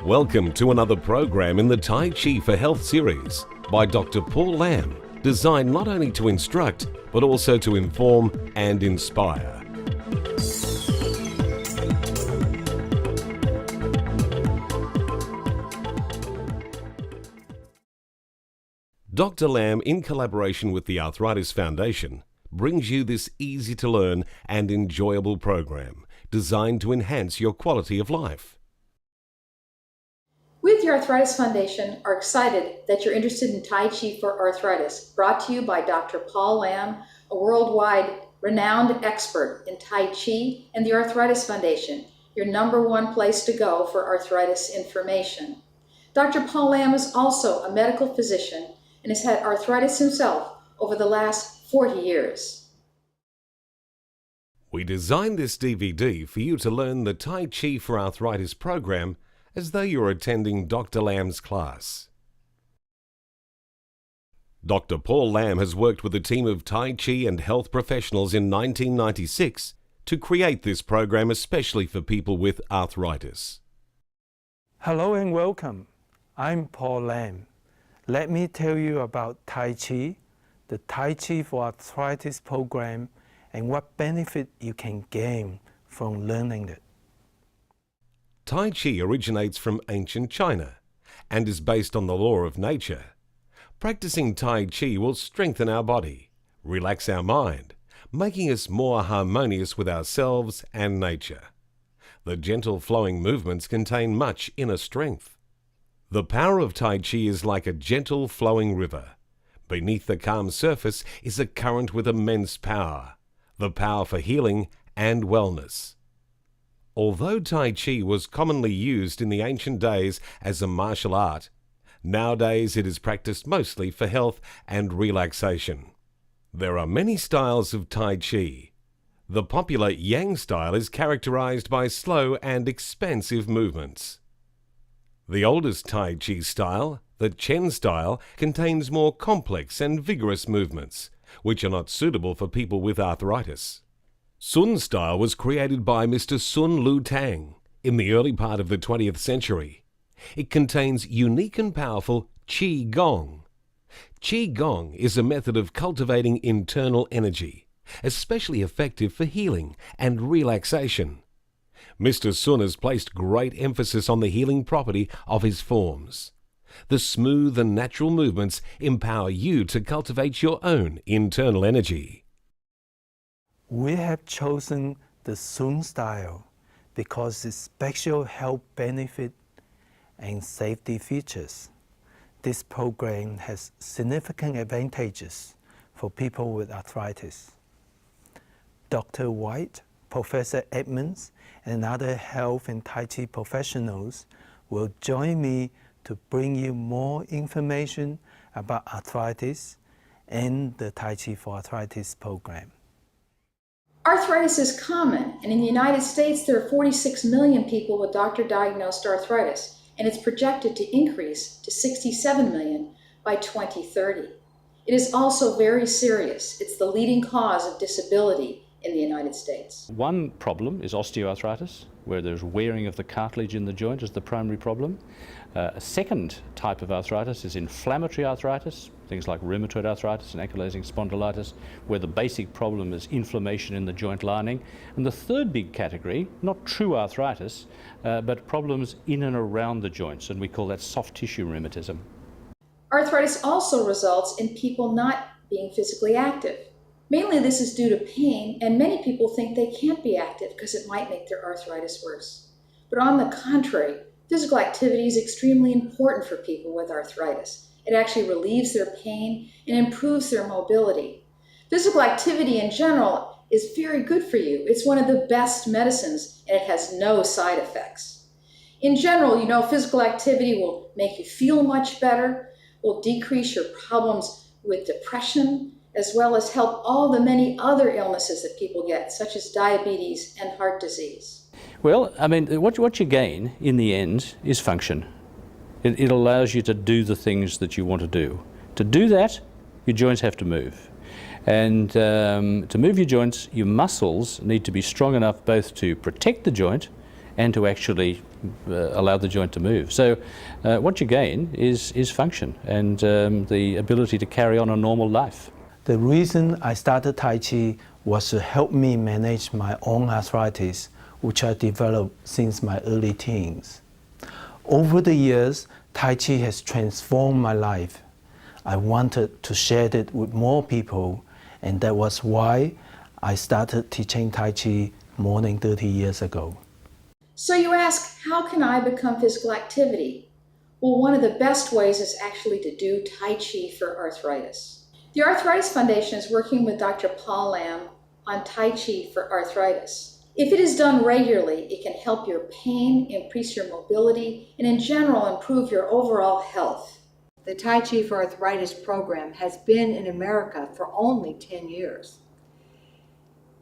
Welcome to another program in the Tai Chi for Health series by Dr. Paul Lam, designed not only to instruct, but also to inform and inspire. Dr. Lam, in collaboration with the Arthritis Foundation, brings you this easy-to-learn and enjoyable program designed to enhance your quality of life. We at the Arthritis Foundation are excited that you're interested in Tai Chi for Arthritis, brought to you by Dr. Paul Lam, a worldwide renowned expert in Tai Chi, and the Arthritis Foundation, your #1 place to go for arthritis information. Dr. Paul Lam is also a medical physician and has had arthritis himself over the last 40 years. We designed this DVD for you to learn the Tai Chi for Arthritis program as though you're attending Dr. Lam's class. Dr. Paul Lam has worked with a team of Tai Chi and health professionals in 1996 to create this program especially for people with arthritis. Hello and welcome. I'm Paul Lam. Let me tell you about Tai Chi, the Tai Chi for Arthritis program, and what benefit you can gain from learning it. Tai Chi originates from ancient China and is based on the law of nature. Practicing Tai Chi will strengthen our body, relax our mind, making us more harmonious with ourselves and nature. The gentle flowing movements contain much inner strength. The power of Tai Chi is like a gentle flowing river. Beneath the calm surface is a current with immense power, the power for healing and wellness. Although Tai Chi was commonly used in the ancient days as a martial art, nowadays it is practiced mostly for health and relaxation. There are many styles of Tai Chi. The popular Yang style is characterized by slow and expansive movements. The oldest Tai Chi style, the Chen style, contains more complex and vigorous movements, which are not suitable for people with arthritis. Sun style was created by Mr. Sun Lu Tang in the early part of the 20th century. It contains unique and powerful Qi Gong. Qi Gong is a method of cultivating internal energy, especially effective for healing and relaxation. Mr. Sun has placed great emphasis on the healing property of his forms. The smooth and natural movements empower you to cultivate your own internal energy. We have chosen the Sun style because its special health benefit and safety features. This program has significant advantages for people with arthritis. Dr. White, Professor Edmonds, and other health and Tai Chi professionals will join me to bring you more information about arthritis and the Tai Chi for Arthritis program. Arthritis is common, and in the United States there are 46 million people with doctor-diagnosed arthritis, and it's projected to increase to 67 million by 2030. It is also very serious. It's the leading cause of disability in the United States. One problem is osteoarthritis, where there's wearing of the cartilage in the joint is the primary problem. A second type of arthritis is inflammatory arthritis, things like rheumatoid arthritis and ankylosing spondylitis, where the basic problem is inflammation in the joint lining. And the third big category, not true arthritis, but problems in and around the joints, and we call that soft tissue rheumatism. Arthritis also results in people not being physically active. Mainly this is due to pain, and many people think they can't be active because it might make their arthritis worse. But on the contrary, physical activity is extremely important for people with arthritis. It actually relieves their pain and improves their mobility. Physical activity in general is very good for you. It's one of the best medicines, and it has no side effects. In general, physical activity will make you feel much better, will decrease your problems with depression, as well as help all the many other illnesses that people get, such as diabetes and heart disease. Well, I mean, what you gain in the end is function. It allows you to do the things that you want to do. To do that, your joints have to move. And to move your joints, your muscles need to be strong enough both to protect the joint and to actually allow the joint to move. So what you gain is function and the ability to carry on a normal life. The reason I started Tai Chi was to help me manage my own arthritis, which I developed since my early teens. Over the years, Tai Chi has transformed my life. I wanted to share it with more people, and that was why I started teaching Tai Chi more than 30 years ago. So you ask, how can I become physical activity? Well, one of the best ways is actually to do Tai Chi for arthritis. The Arthritis Foundation is working with Dr. Paul Lam on Tai Chi for arthritis. If it is done regularly, it can help your pain, increase your mobility, and in general improve your overall health. The Tai Chi for Arthritis program has been in America for only 10 years.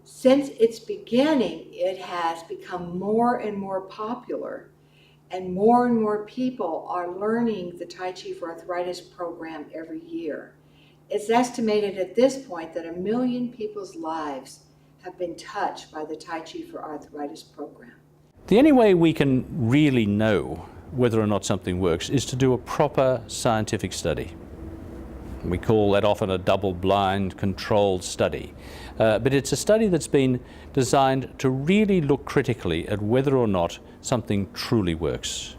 Since its beginning, it has become more and more popular, and more people are learning the Tai Chi for Arthritis program every year. It's estimated at this point that 1 million people's lives have been touched by the Tai Chi for Arthritis program. The only way we can really know whether or not something works is to do a proper scientific study. We call that often a double-blind controlled study. But it's a study that's been designed to really look critically at whether or not something truly works.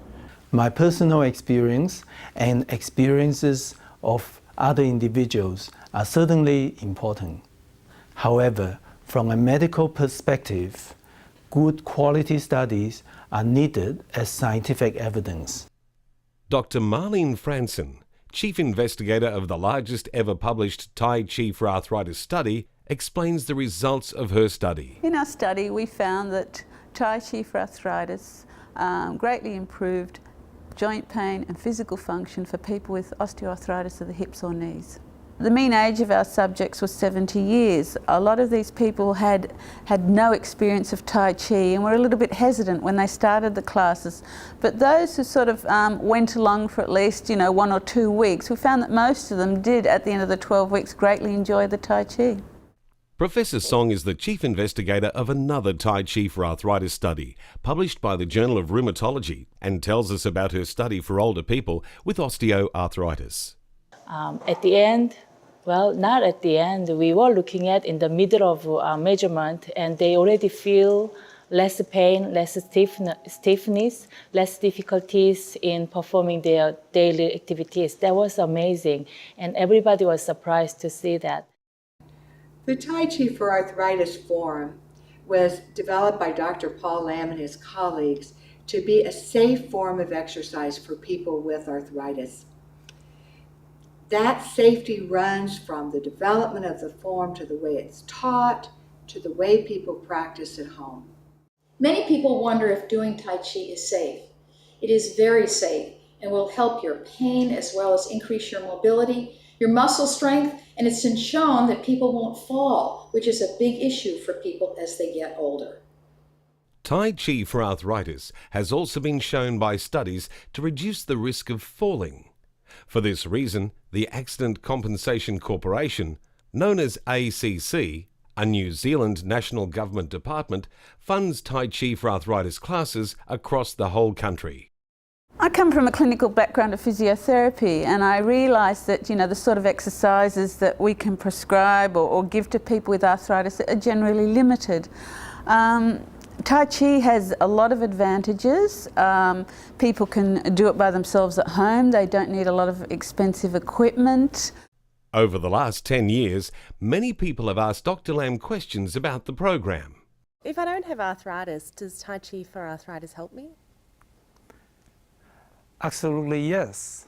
My personal experience and experiences of other individuals are certainly important. However, from a medical perspective, good quality studies are needed as scientific evidence. Dr. Marlene Franson, Chief Investigator of the largest ever published Tai Chi for Arthritis study, explains the results of her study. In our study, we found that Tai Chi for Arthritis greatly improved joint pain and physical function for people with osteoarthritis of the hips or knees. The mean age of our subjects was 70 years. A lot of these people had no experience of Tai Chi and were a little bit hesitant when they started the classes. But those who sort of went along for at least 1 or 2 weeks, we found that most of them did at the end of the 12 weeks greatly enjoy the Tai Chi. Professor Song is the chief investigator of another Tai Chi for Arthritis study, published by the Journal of Rheumatology, and tells us about her study for older people with osteoarthritis. At the end, well, not at the end, we were looking at in the middle of measurement, and they already feel less pain, less stiffness, less difficulties in performing their daily activities. That was amazing, and everybody was surprised to see that. The Tai Chi for Arthritis form was developed by Dr. Paul Lam and his colleagues to be a safe form of exercise for people with arthritis. That safety runs from the development of the form to the way it's taught, to the way people practice at home. Many people wonder if doing Tai Chi is safe. It is very safe and will help your pain as well as increase your mobility, your muscle strength, and it's been shown that people won't fall, which is a big issue for people as they get older. Tai Chi for Arthritis has also been shown by studies to reduce the risk of falling. For this reason, the Accident Compensation Corporation, known as ACC, a New Zealand national government department, funds Tai Chi for Arthritis classes across the whole country. I come from a clinical background of physiotherapy, and I realised that the sort of exercises that we can prescribe or give to people with arthritis are generally limited. Tai Chi has a lot of advantages. People can do it by themselves at home. They don't need a lot of expensive equipment. Over the last 10 years, many people have asked Dr. Lam questions about the program. If I don't have arthritis, does Tai Chi for Arthritis help me? Absolutely yes.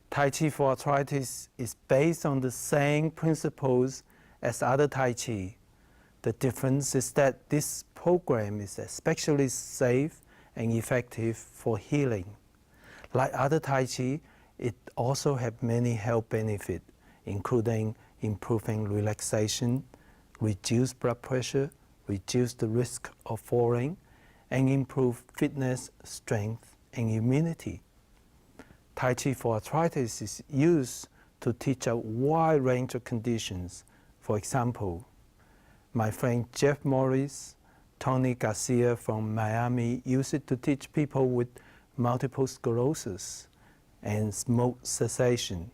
Tai Chi for Arthritis is based on the same principles as other Tai Chi. The difference is that this program is especially safe and effective for healing. Like other Tai Chi, it also has many health benefits, including improving relaxation, reduce blood pressure, reduce the risk of falling, and improve fitness, strength, and immunity. Tai Chi for Arthritis is used to teach a wide range of conditions For example, my friend Jeff Morris, Tony Garcia from Miami use it to teach people with multiple sclerosis and smoke cessation.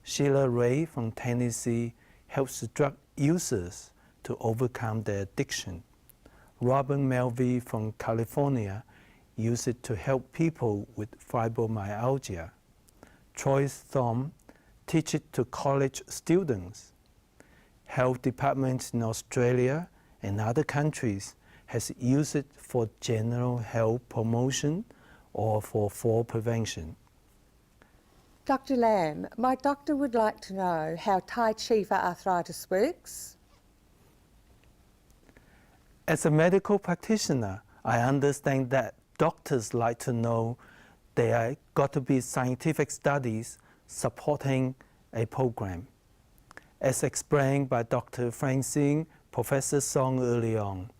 Sheila Ray from Tennessee helps drug users to overcome their addiction. Robin Melvey from California uses it to help people with fibromyalgia. Troy Thom teaches it to college students. Health departments in Australia and other countries has used it for general health promotion or for fall prevention. Dr Lam, my doctor would like to know how Tai Chi for arthritis works. As a medical practitioner, I understand that doctors like to know there are got to be scientific studies supporting a program. As explained by Dr. Francine, Professor Song early on.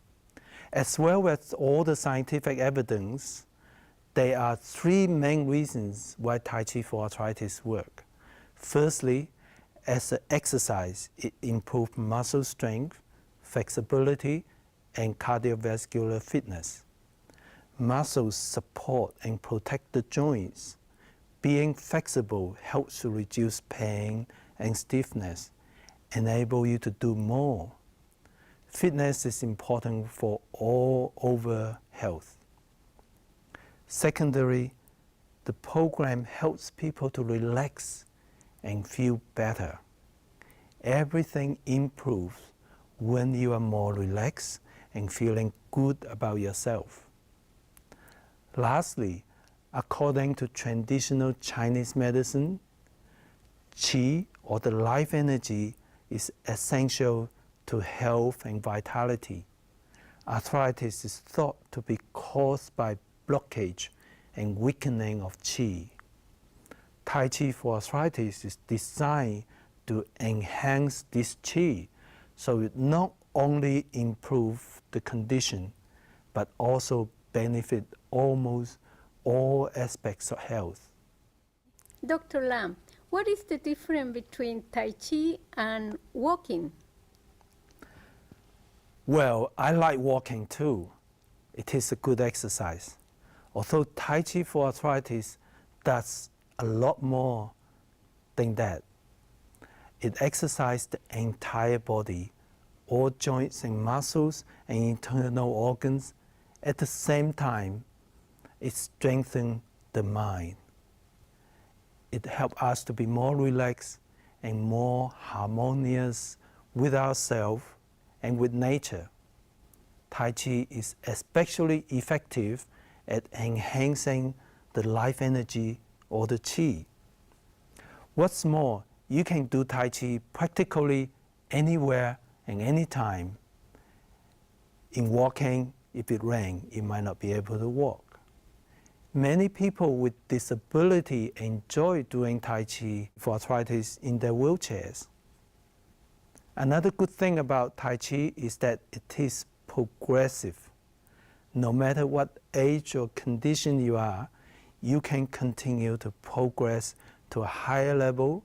As well as all the scientific evidence, there are three main reasons why Tai Chi for arthritis work. Firstly, as an exercise, it improves muscle strength, flexibility, and cardiovascular fitness. Muscles support and protect the joints. Being flexible helps to reduce pain and stiffness, enable you to do more. Fitness is important for all over health. Secondly, the program helps people to relax and feel better. Everything improves when you are more relaxed and feeling good about yourself. Lastly, according to traditional Chinese medicine, Qi, or the life energy, is essential to health and vitality. Arthritis is thought to be caused by blockage and weakening of Qi. Tai Chi for arthritis is designed to enhance this Qi, so it not only improves the condition, but also benefit almost all aspects of health. Dr. Lam, what is the difference between Tai Chi and walking? Well, I like walking too. It is a good exercise. Although Tai Chi for arthritis does a lot more than that. It exercises the entire body, all joints and muscles and internal organs. At the same time, it strengthens the mind. It helps us to be more relaxed and more harmonious with ourselves and with nature. Tai Chi is especially effective at enhancing the life energy or the Qi. What's more, you can do Tai Chi practically anywhere and anytime. In walking, if it rains, you might not be able to walk. Many people with disability enjoy doing Tai Chi for arthritis in their wheelchairs. Another good thing about Tai Chi is that it is progressive. No matter what age or condition you are, you can continue to progress to a higher level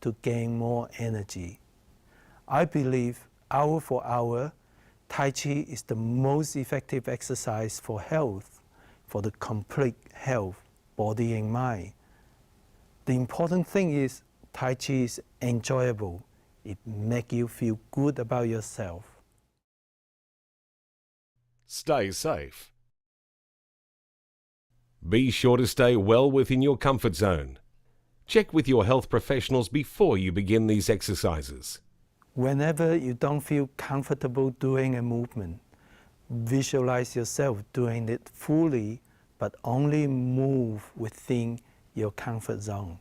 to gain more energy. I believe hour for hour, Tai Chi is the most effective exercise for health, for the complete health, body and mind. The important thing is Tai Chi is enjoyable. It makes you feel good about yourself. Stay safe. Be sure to stay well within your comfort zone. Check with your health professionals before you begin these exercises. Whenever you don't feel comfortable doing a movement, visualize yourself doing it fully, but only move within your comfort zone.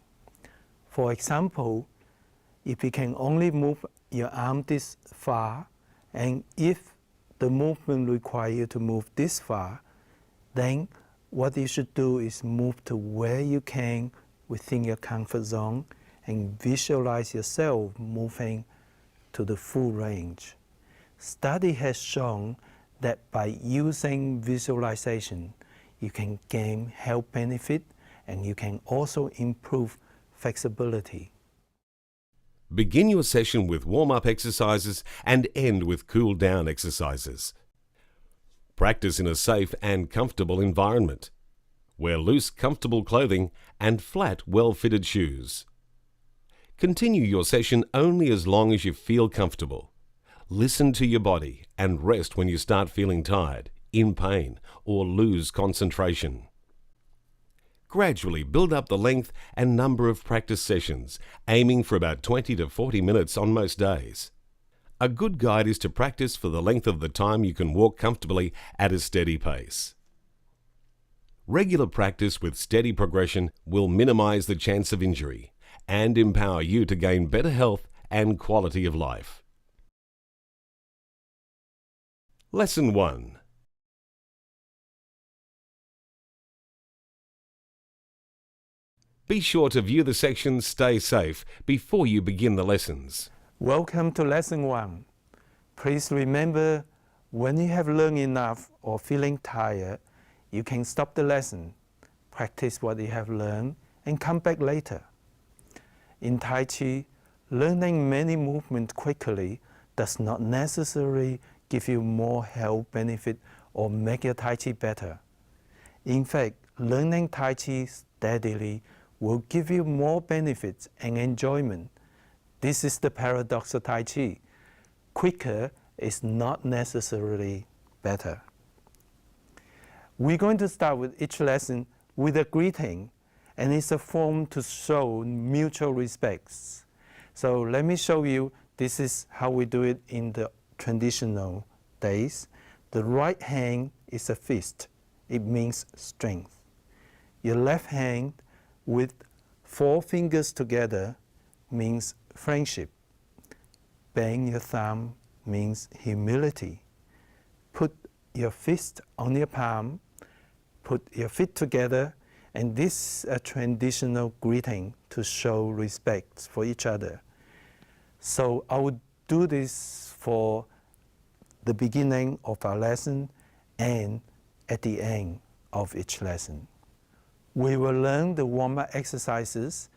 For example, if you can only move your arm this far, and if the movement requires you to move this far, then what you should do is move to where you can within your comfort zone and visualize yourself moving to the full range. Study has shown that by using visualization, you can gain health benefit and you can also improve flexibility. Begin your session with warm-up exercises and end with cool-down exercises. Practice in a safe and comfortable environment. Wear loose, comfortable clothing and flat, well-fitted shoes. Continue your session only as long as you feel comfortable. Listen to your body and rest when you start feeling tired, in pain, or lose concentration. Gradually build up the length and number of practice sessions, aiming for about 20 to 40 minutes on most days. A good guide is to practice for the length of the time you can walk comfortably at a steady pace. Regular practice with steady progression will minimize the chance of injury and empower you to gain better health and quality of life. Lesson 1. Be sure to view the sections Stay Safe before you begin the lessons. Welcome to Lesson 1. Please remember, when you have learned enough or feeling tired, you can stop the lesson, practice what you have learned, and come back later. In Tai Chi, learning many movements quickly does not necessarily give you more health benefit or make your Tai Chi better. In fact, learning Tai Chi steadily will give you more benefits and enjoyment. This is the paradox of Tai Chi. Quicker is not necessarily better. We're going to start with each lesson with a greeting, and it's a form to show mutual respects. So let me show you, this is how we do it in the traditional days. The right hand is a fist. It means strength. Your left hand with 4 fingers together means friendship. Bang your thumb means humility. Put your fist on your palm, put your feet together, and this is a traditional greeting to show respect for each other. So I would do this for the beginning of our lesson and at the end of each lesson. We will learn the warm-up exercises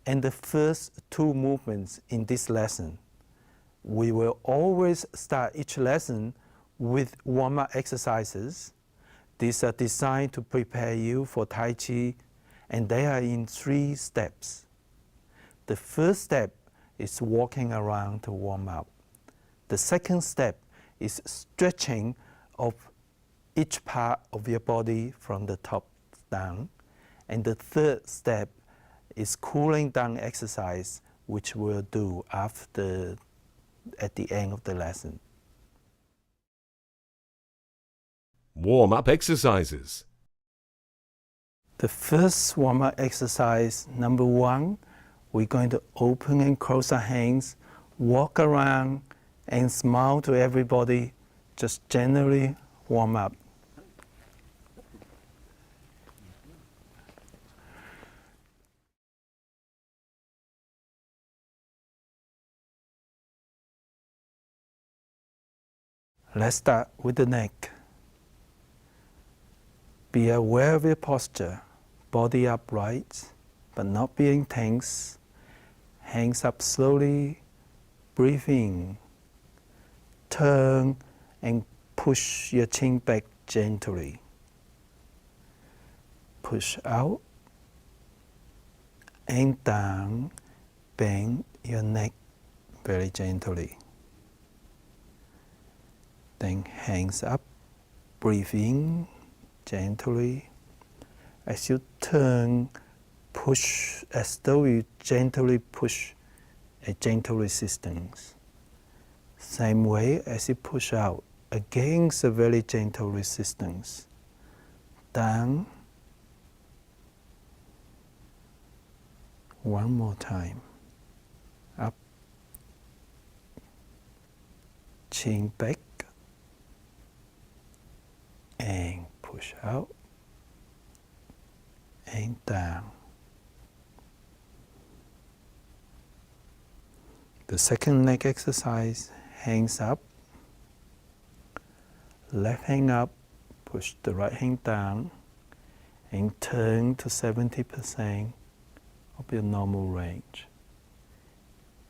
and the first 2 movements in this lesson. We will always start each lesson with warm-up exercises. These are designed to prepare you for Tai Chi, and they are in 3 steps. The first step is walking around to warm up. The second step is stretching of each part of your body from the top down. And the third step is cooling down exercise, which we'll do at the end of the lesson. Warm-up exercises. The first warm-up exercise, number 1, we're going to open and close our hands, walk around and smile to everybody, just generally warm up. Let's start with the neck. Be aware of your posture, body upright, but not being tense. Hands up slowly, breathe in. Turn and push your chin back gently. Push out and down, bend your neck very gently. Then hands up, breathe in gently. As you turn, push as though you gently push a gentle resistance. Same way as you push out, against a very gentle resistance. Down. One more time. Up. Chin back. And push out and down. The second leg exercise, hands up, left hand up, push the right hand down and turn to 70% of your normal range.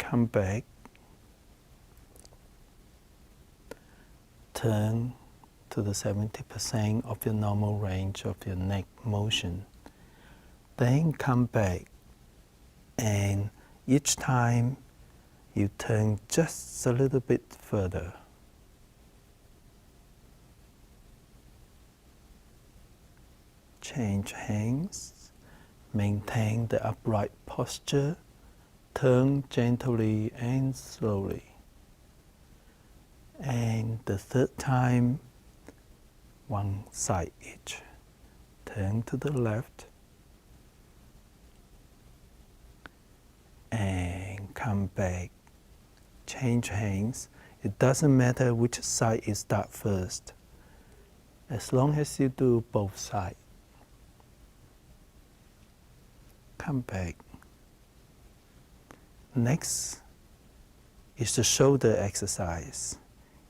come back, turn to the 70% of your normal range of your neck motion. Then come back, and each time you turn just a little bit further. Change hands, maintain the upright posture, turn gently and slowly. And the third time, one side each. Turn to the left and come back. Change hands. It doesn't matter which side you start first, as long as you do both sides. Come back. Next is the shoulder exercise.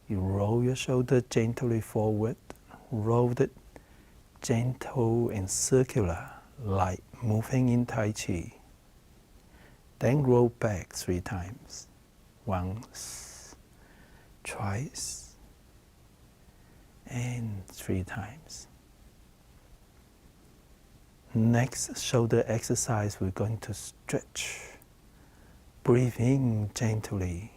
You roll your shoulder gently forward, roll it gentle and circular, like moving in Tai Chi. Then roll back 3 times. Once, twice, and 3 times. Next shoulder exercise, we're going to stretch. Breathe in gently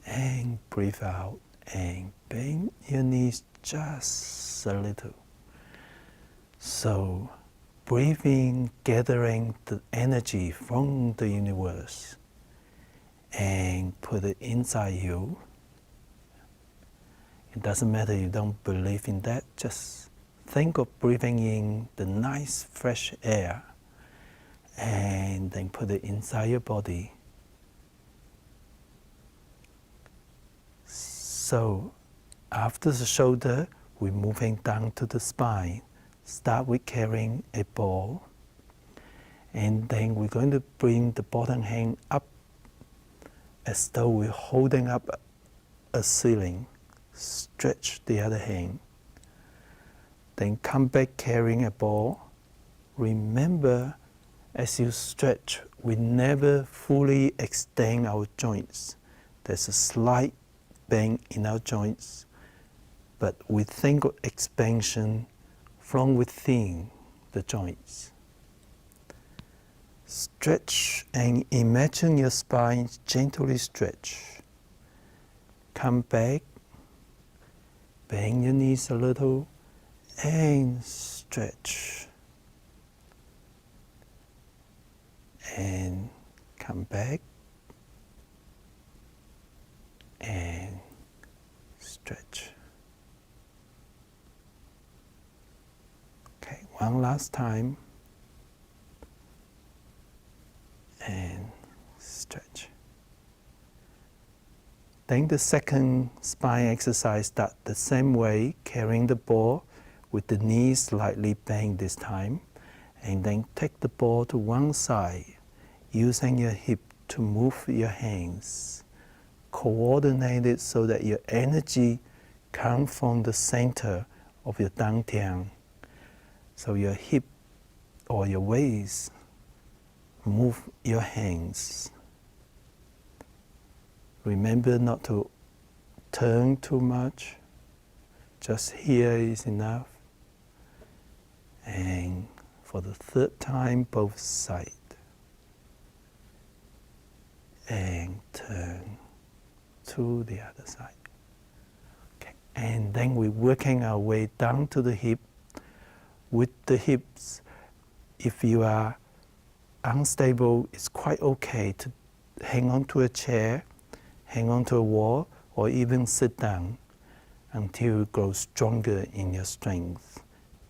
and breathe out, and bend your knees just a little. So breathe in, gathering the energy from the universe, and put it inside you. It doesn't matter you don't believe in that, just think of breathing in the nice fresh air and then put it inside your body. So after the shoulder, we're moving down to the spine. Start with carrying a ball, and then we're going to bring the bottom hand up as though we're holding up a ceiling. Stretch the other hand. Then come back carrying a ball. Remember, as you stretch, we never fully extend our joints. There's a slight bend in our joints, but we think of expansion from within the joints. Stretch and imagine your spine gently stretch. Come back, bend your knees a little, and stretch. And come back and stretch. Okay, one last time. And stretch. Then the second spine exercise, start the same way, carrying the ball with the knees slightly bent this time, and then take the ball to one side, using your hip to move your hands. Coordinate it so that your energy comes from the center of your dantian. So your hip or your waist, move your hands. Remember not to turn too much. Just here is enough. And for the third time, both sides. And turn to the other side. Okay. And then we're working our way down to the hip. With the hips, if you are unstable, it's quite okay to hang on to a chair, hang on to a wall, or even sit down until you grow stronger in your strength.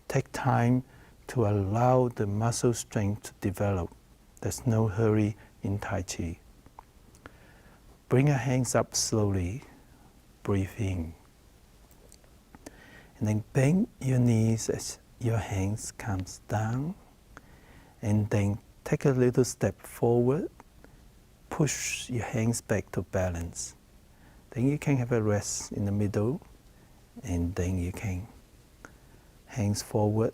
Take time to allow the muscle strength to develop. There's no hurry in Tai Chi. Bring your hands up slowly, breathe in. And then bend your knees as your hands comes down, and then take a little step forward, push your hands back to balance. Then you can have a rest in the middle, and then you can hands forward,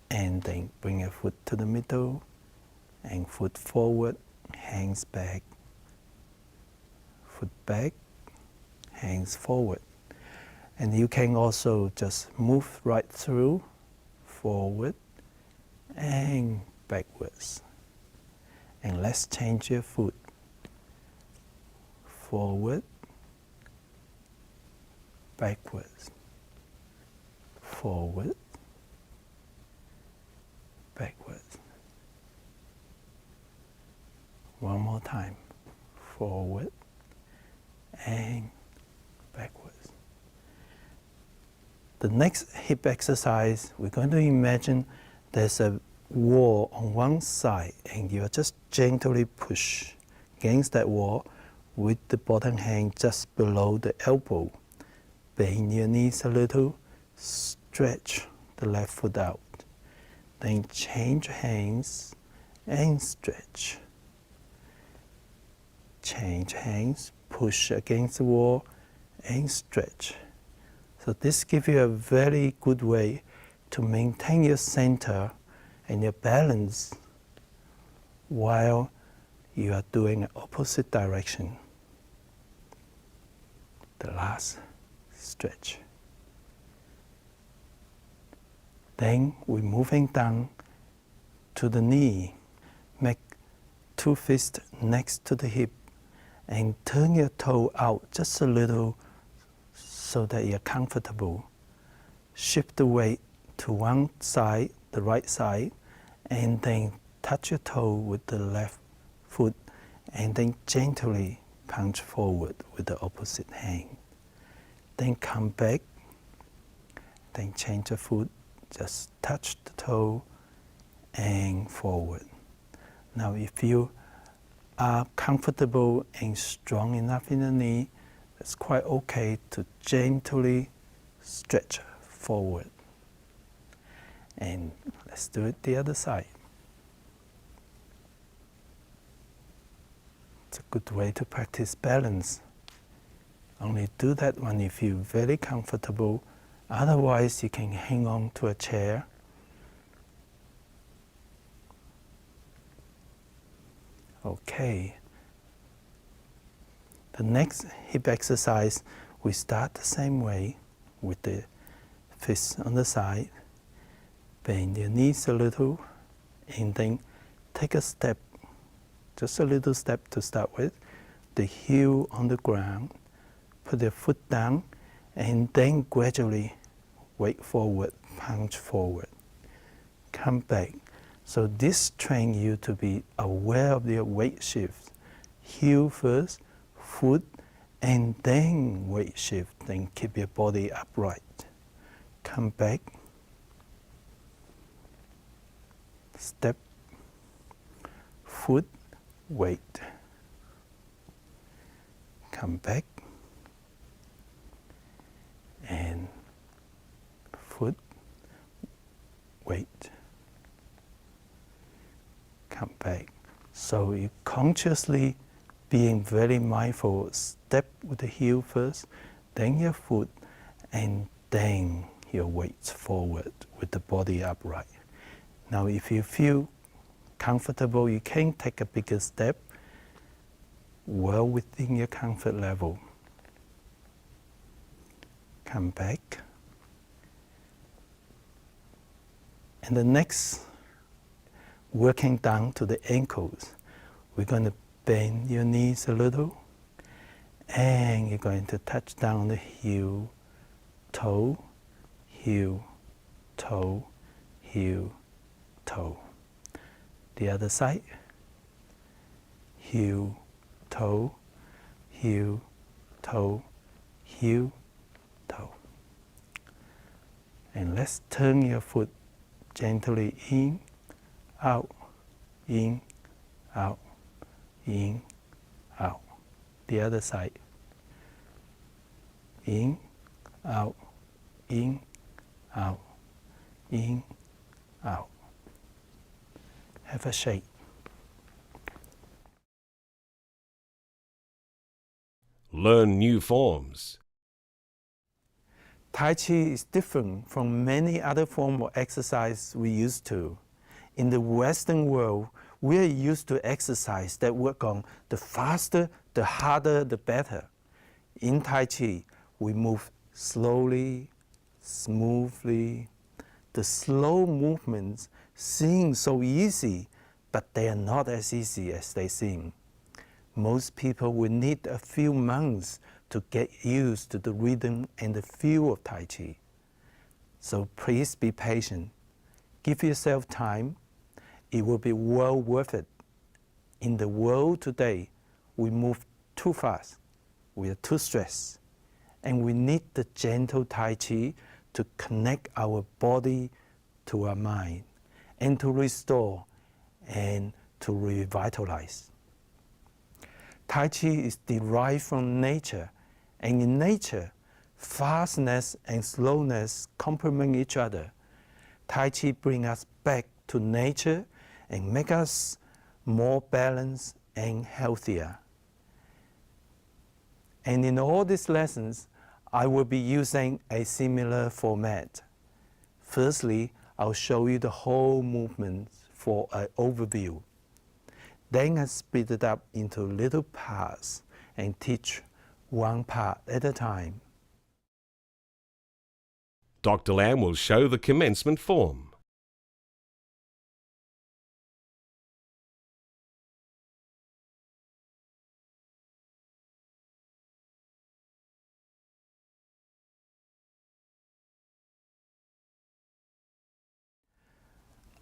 and then bring your foot to the middle, and foot forward, hands back, foot back, hands forward. And you can also just move right through, forward and backwards. And let's change your foot. Forward, backwards, forward, backwards. One more time. Forward and backwards. The next hip exercise, we're going to imagine there's a wall on one side and you're just gently push against that wall with the bottom hand just below the elbow. Bend your knees a little, stretch the left foot out. Then change hands and stretch. Change hands, push against the wall and stretch. So this gives you a very good way to maintain your center and your balance while you are doing an opposite direction. The last stretch. Then we're moving down to the knee. Make two fists next to the hip and turn your toe out just a little so that you're comfortable. Shift the weight to one side, the right side, and then touch your toe with the left foot and then gently punch forward with the opposite hand. Then come back, then change the foot, just touch the toe and forward. Now if you are comfortable and strong enough in the knee, it's quite okay to gently stretch forward. And let's do it the other side. It's a good way to practice balance. Only do that when you feel very comfortable. Otherwise, you can hang on to a chair. Okay. The next hip exercise, we start the same way with the fists on the side. Bend your knees a little and then take a step, just a little step to start with. The heel on the ground, put your foot down and then gradually weight forward, punch forward. Come back. So this trains you to be aware of your weight shift. Heel first, foot, and then weight shift, then keep your body upright. Come back, step, foot, weight. Come back, and foot, weight. Come back. So you consciously being very mindful, step with the heel first, then your foot, and then your weights forward with the body upright. Now if you feel comfortable, you can take a bigger step, well within your comfort level. Come back. And the next, working down to the ankles, we're going to bend your knees a little, and you're going to touch down the heel, toe, heel, toe, heel, toe. The other side, heel, toe, heel, toe, heel, toe. And let's turn your foot gently in, out, in, out, in, out. The other side. In, out, in, out, in, out. Have a shake. Learn new forms. Tai Chi is different from many other forms of exercise we used to. In the Western world, We are used to exercise that work on the faster, the harder, the better. In Tai Chi, we move slowly, smoothly. The slow movements seem so easy, but they are not as easy as they seem. Most people will need a few months to get used to the rhythm and the feel of Tai Chi. So please be patient. Give yourself time. It will be well worth it. In the world today, we move too fast. We are too stressed. And we need the gentle Tai Chi to connect our body to our mind and to restore and to revitalize. Tai Chi is derived from nature, and in nature, fastness and slowness complement each other. Tai Chi brings us back to nature and make us more balanced and healthier. And in all these lessons, I will be using a similar format. Firstly, I'll show you the whole movement for an overview. Then I split it up into little parts and teach one part at a time. Dr. Lam will show the commencement form.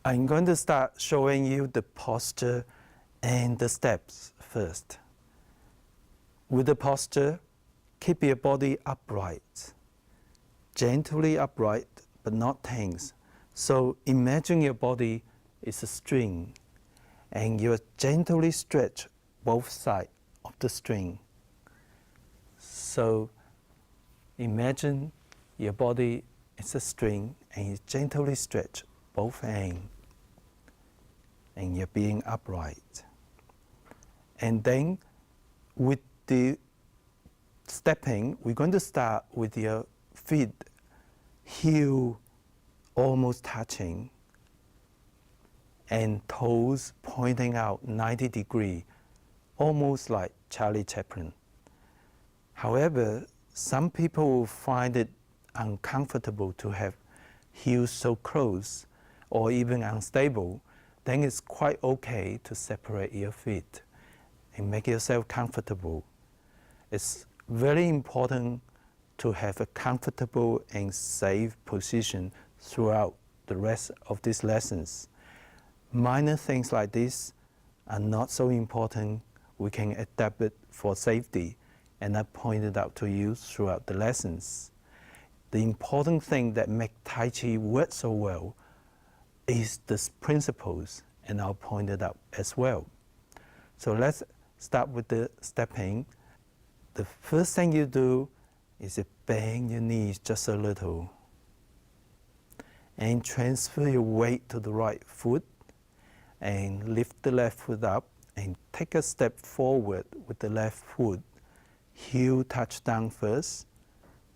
I'm going to start showing you the posture and the steps first. With the posture, keep your body upright, gently upright but not tense. So imagine your body is a string and you gently stretch both sides of the string. So imagine your body is a string and you gently stretch both ends and you're being upright. And then with the stepping, we're going to start with your feet, heel almost touching, and toes pointing out 90 degrees, almost like Charlie Chaplin. However, some people will find it uncomfortable to have heels so close or even unstable. Then it's quite okay to separate your feet and make yourself comfortable. It's very important to have a comfortable and safe position throughout the rest of these lessons. Minor things like this are not so important. We can adapt it for safety, and I pointed out to you throughout the lessons. The important thing that makes Tai Chi work so well is the principles, and I'll point it out as well. So let's start with the stepping. The first thing you do is you bend your knees just a little and transfer your weight to the right foot and lift the left foot up and take a step forward with the left foot. Heel touch down first,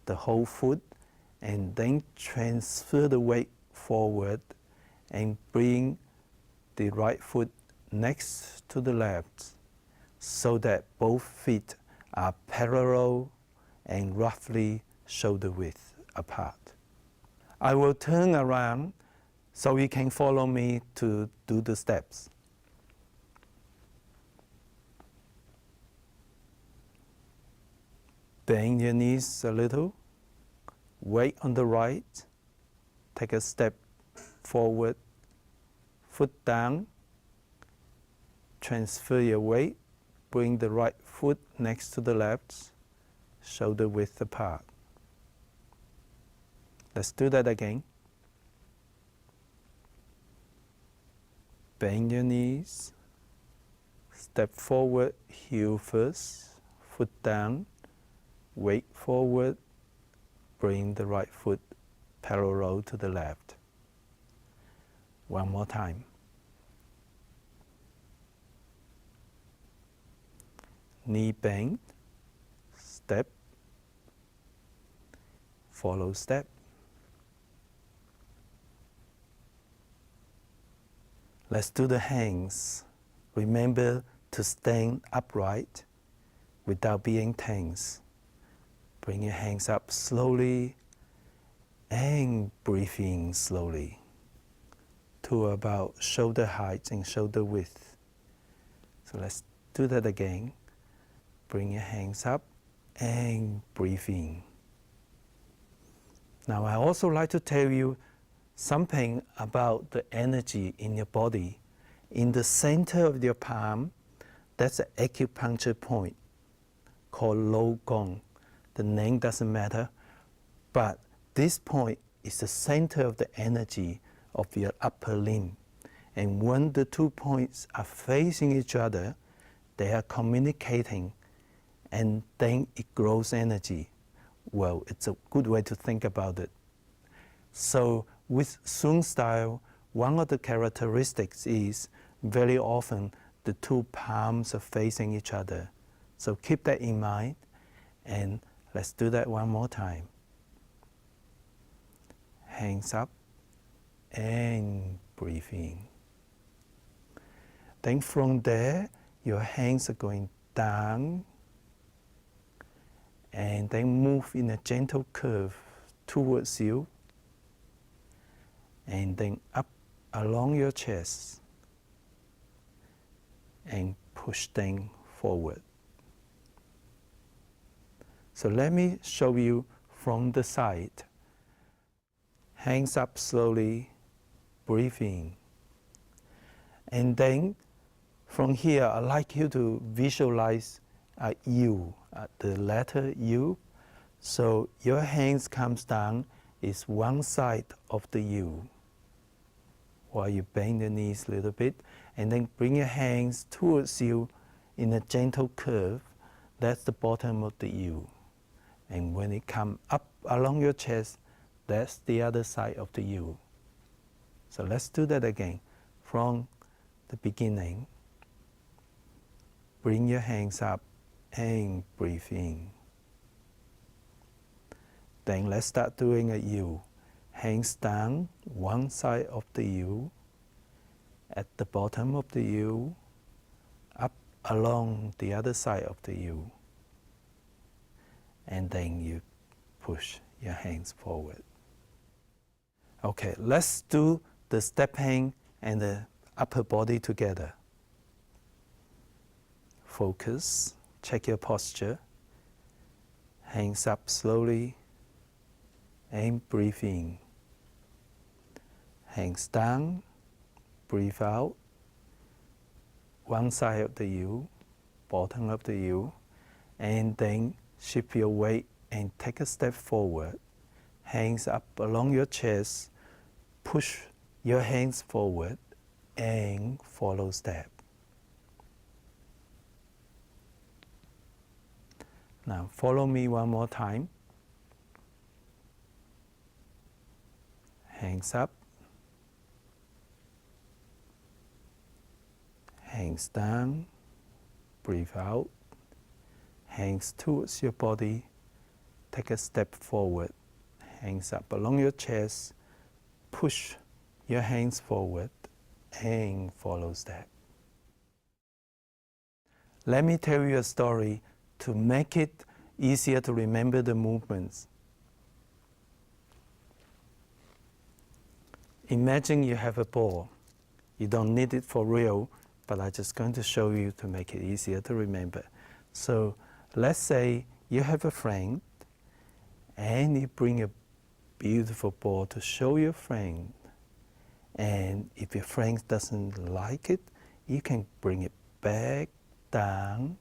the whole foot, and then transfer the weight forward and bring the right foot next to the left so that both feet are parallel and roughly shoulder width apart. I will turn around so you can follow me to do the steps. Bend your knees a little, weight on the right, take a step forward, foot down, transfer your weight, bring the right foot next to the left, shoulder width apart. Let's do that again. Bend your knees, step forward, heel first, foot down, weight forward, bring the right foot parallel to the left. One more time. Knee bend, step, follow step. Let's do the hands. remember to stand upright without being tense. Bring your hands up slowly and breathe in slowly to about shoulder height and shoulder width. So let's do that again. Bring your hands up and breathe in. Now I also like to tell you something about the energy in your body. In the center of your palm, that's an acupuncture point called Lo Gong. The name doesn't matter, but this point is the center of the energy of your upper limb. And when the 2 points are facing each other, they are communicating, and then it grows energy. Well, it's a good way to think about it. So with Sung style, one of the characteristics is very often the 2 palms are facing each other. So keep that in mind, and let's do that one more time. Hands up and breathe in. Then from there, your hands are going down and then move in a gentle curve towards you, and then up along your chest and push them forward. So let me show you from the side. Hands up slowly, breathe in. And then from here, I'd like you to visualize a U, the letter U. So your hands comes down is one side of the U. While you bend your knees a little bit, and then bring your hands towards you in a gentle curve. That's the bottom of the U. And when it comes up along your chest, that's the other side of the U. So let's do that again. From the beginning, bring your hands up and breathe in. Then let's start doing a U. Hands down, one side of the U, at the bottom of the U, up along the other side of the U. And then you push your hands forward. Okay, let's do the step hand and the upper body together. Focus, check your posture. Hands up slowly and breathe in. Hands down, breathe out. One side of the U, bottom of the U, and then shift your weight and take a step forward. Hands up along your chest, push your hands forward and follow step. Now follow me one more time. Hands up, hands down, breathe out, hands towards your body, take a step forward, hands up along your chest, push your hands forward and follow step. Let me tell you a story to make it easier to remember the movements. Imagine you have a ball. You don't need it for real, but I'm just going to show you to make it easier to remember. So let's say you have a friend and you bring a beautiful ball to show your friend. And if your friend doesn't like it, you can bring it back down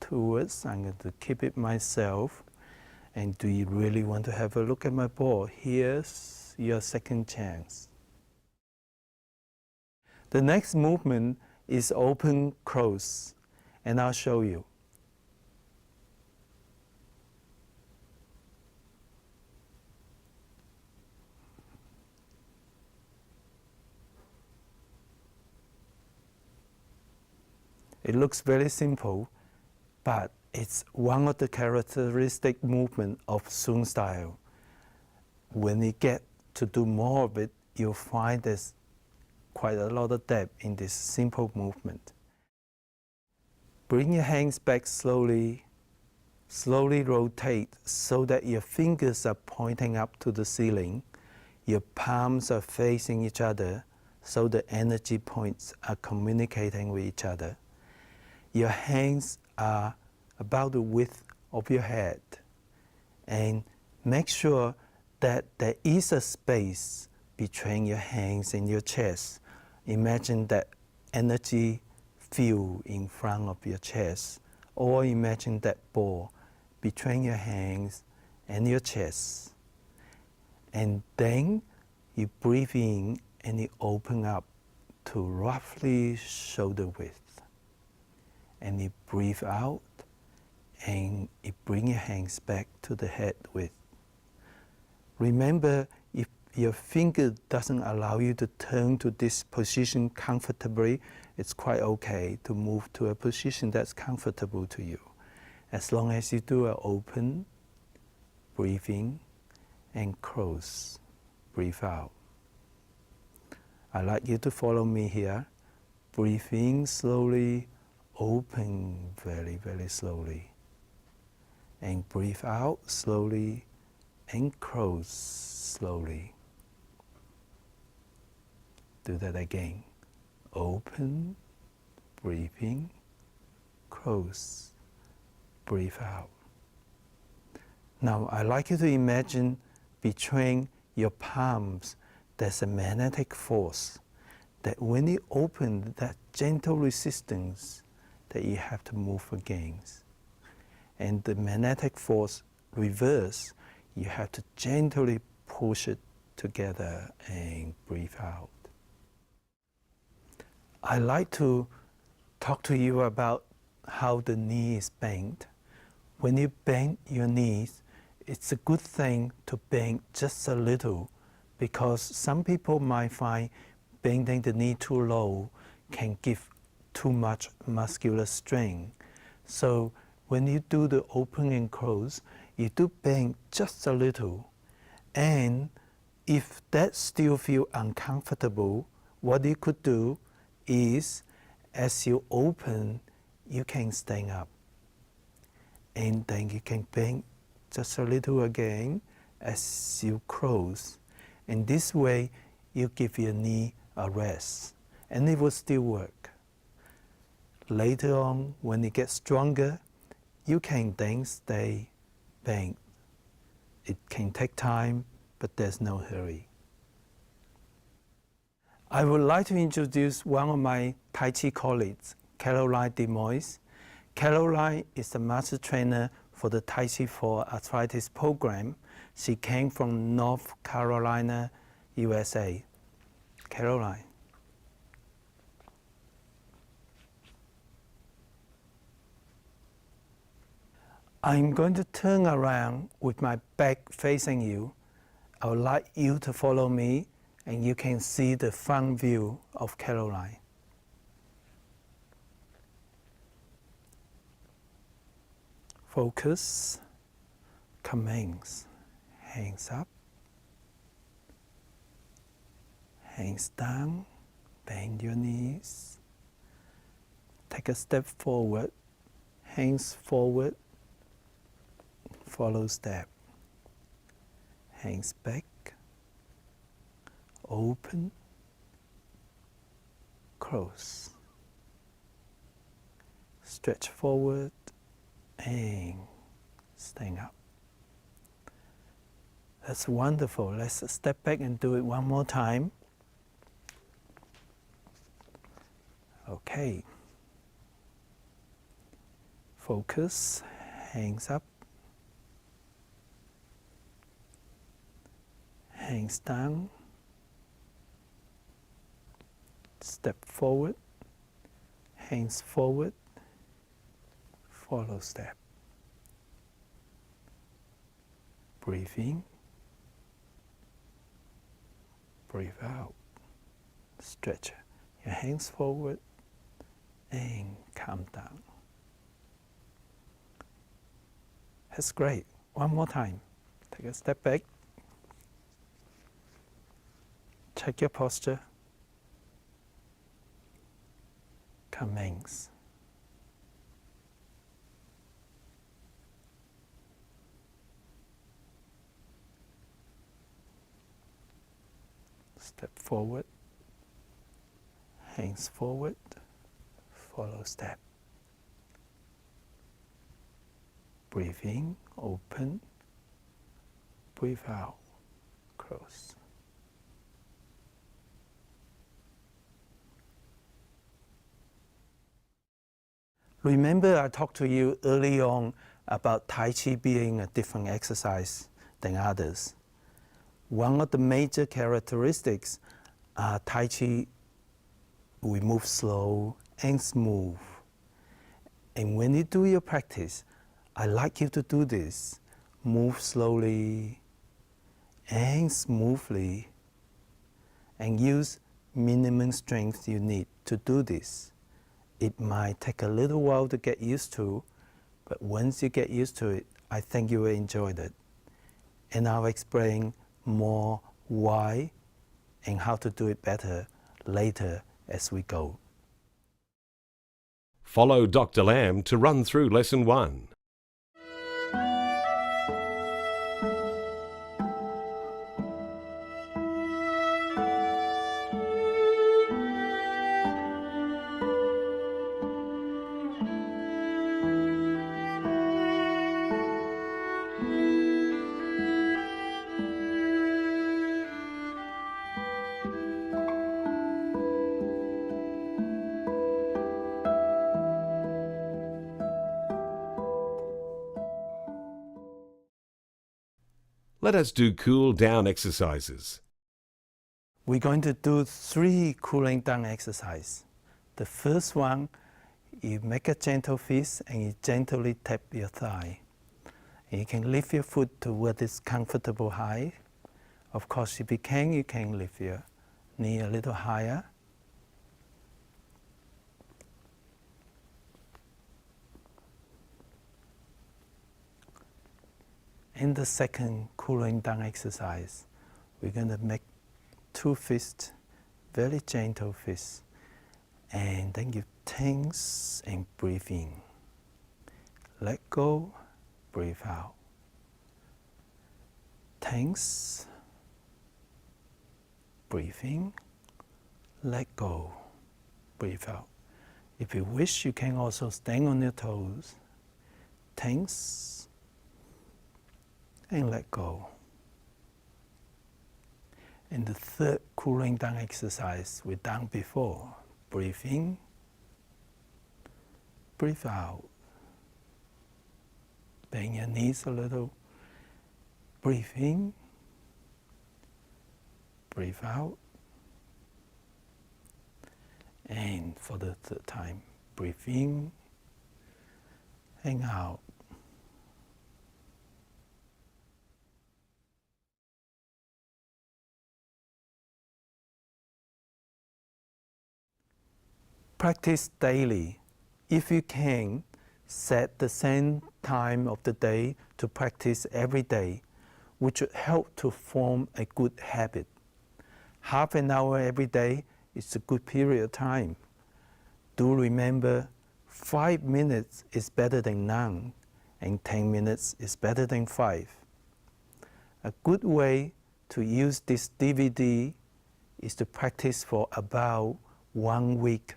towards. I'm going to keep it myself. And do you really want to have a look at my ball? Here's your second chance. The next movement is open, close, and I'll show you. It looks very simple, but it's one of the characteristic movements of Sung style. When you get to do more of it, you'll find there's quite a lot of depth in this simple movement. bring your hands back slowly. Slowly rotate so that your fingers are pointing up to the ceiling. Your palms are facing each other so the energy points are communicating with each other. Your hands are about the width of your head. And make sure that there is a space between your hands and your chest. Imagine that energy field in front of your chest, or imagine that ball between your hands and your chest. And then you breathe in and you open up to roughly shoulder width. And you breathe out and you bring your hands back to the head width. Remember, if your finger doesn't allow you to turn to this position comfortably, it's quite okay to move to a position that's comfortable to you. As long as you do an open, breathe in, and close, breathe out. I'd like you to follow me here. Breathe in slowly, open very, very slowly. And breathe out slowly, and close slowly. Do that again. Open, breathe in, close, breathe out. Now, I'd like you to imagine between your palms, there's a magnetic force that when you open, that gentle resistance that you have to move against. And the magnetic force reverse, you have to gently push it together and breathe out. I like to talk to you about how the knee is bent. When you bend your knees, it's a good thing to bend just a little, because some people might find bending the knee too low can give too much muscular strain. So when you do the open and close, you do bend just a little. And if that still feels uncomfortable, what you could do is, as you open, you can stand up. And then you can bend just a little again as you close. And this way, you give your knee a rest, and it will still work. Later on, when it gets stronger, you can then stay bent. It can take time, but there's no hurry. I would like to introduce one of my Tai Chi colleagues, Caroline Des Moines. Caroline is the master trainer for the Tai Chi for Arthritis program. She came from North Carolina, USA. Caroline. I'm going to turn around with my back facing you. I would like you to follow me, and you can see the front view of Caroline. Focus, commence. Hands up, hands down, bend your knees. Take a step forward, hands forward, follow step. Hands back, open, close. Stretch forward and stand up. That's wonderful. Let's step back and do it one more time. Okay. Focus, hands up, hands down, step forward, hands forward, follow step. Breathe in, breathe out. Stretch your hands forward and calm down. That's great. One more time. Take a step back. Check your posture. Commence. step forward, hands forward, follow step. Breathe in, open, breathe out, close. Remember I talked to you early on about Tai Chi being a different exercise than others. One of the major characteristics are Tai Chi, we move slow and smooth. And when you do your practice, I like you to do this. Move slowly and smoothly and use minimum strength you need to do this. It might take a little while to get used to, but once you get used to it, I think you will enjoy it. And I'll explain more why and how to do it better later as we go. Follow Dr. Lam to run through Lesson 1. Let us do cool down exercises. We're going to do 3 cooling down exercises. The first one, you make a gentle fist and you gently tap your thigh. And you can lift your foot to what is comfortable height. Of course, if you can lift your knee a little higher. In the second cooling down exercise, we're going to make 2 fists, very gentle fists, and then you tense and breathe in. Let go, breathe out. Tense, breathe in, let go, breathe out. If you wish, you can also stand on your toes, tense, and let go. And the third cooling down exercise we done before. Breathe in, breathe out. Bend your knees a little. Breathe in, breathe out. And for the third time, breathe in and out. Practice daily. If you can, set the same time of the day to practice every day, which would help to form a good habit. Half an hour every day is a good period of time. Do remember, 5 minutes is better than none, and 10 minutes is better than 5. A good way to use this DVD is to practice for about 1 week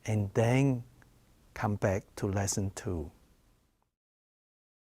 and then come back to lesson 2.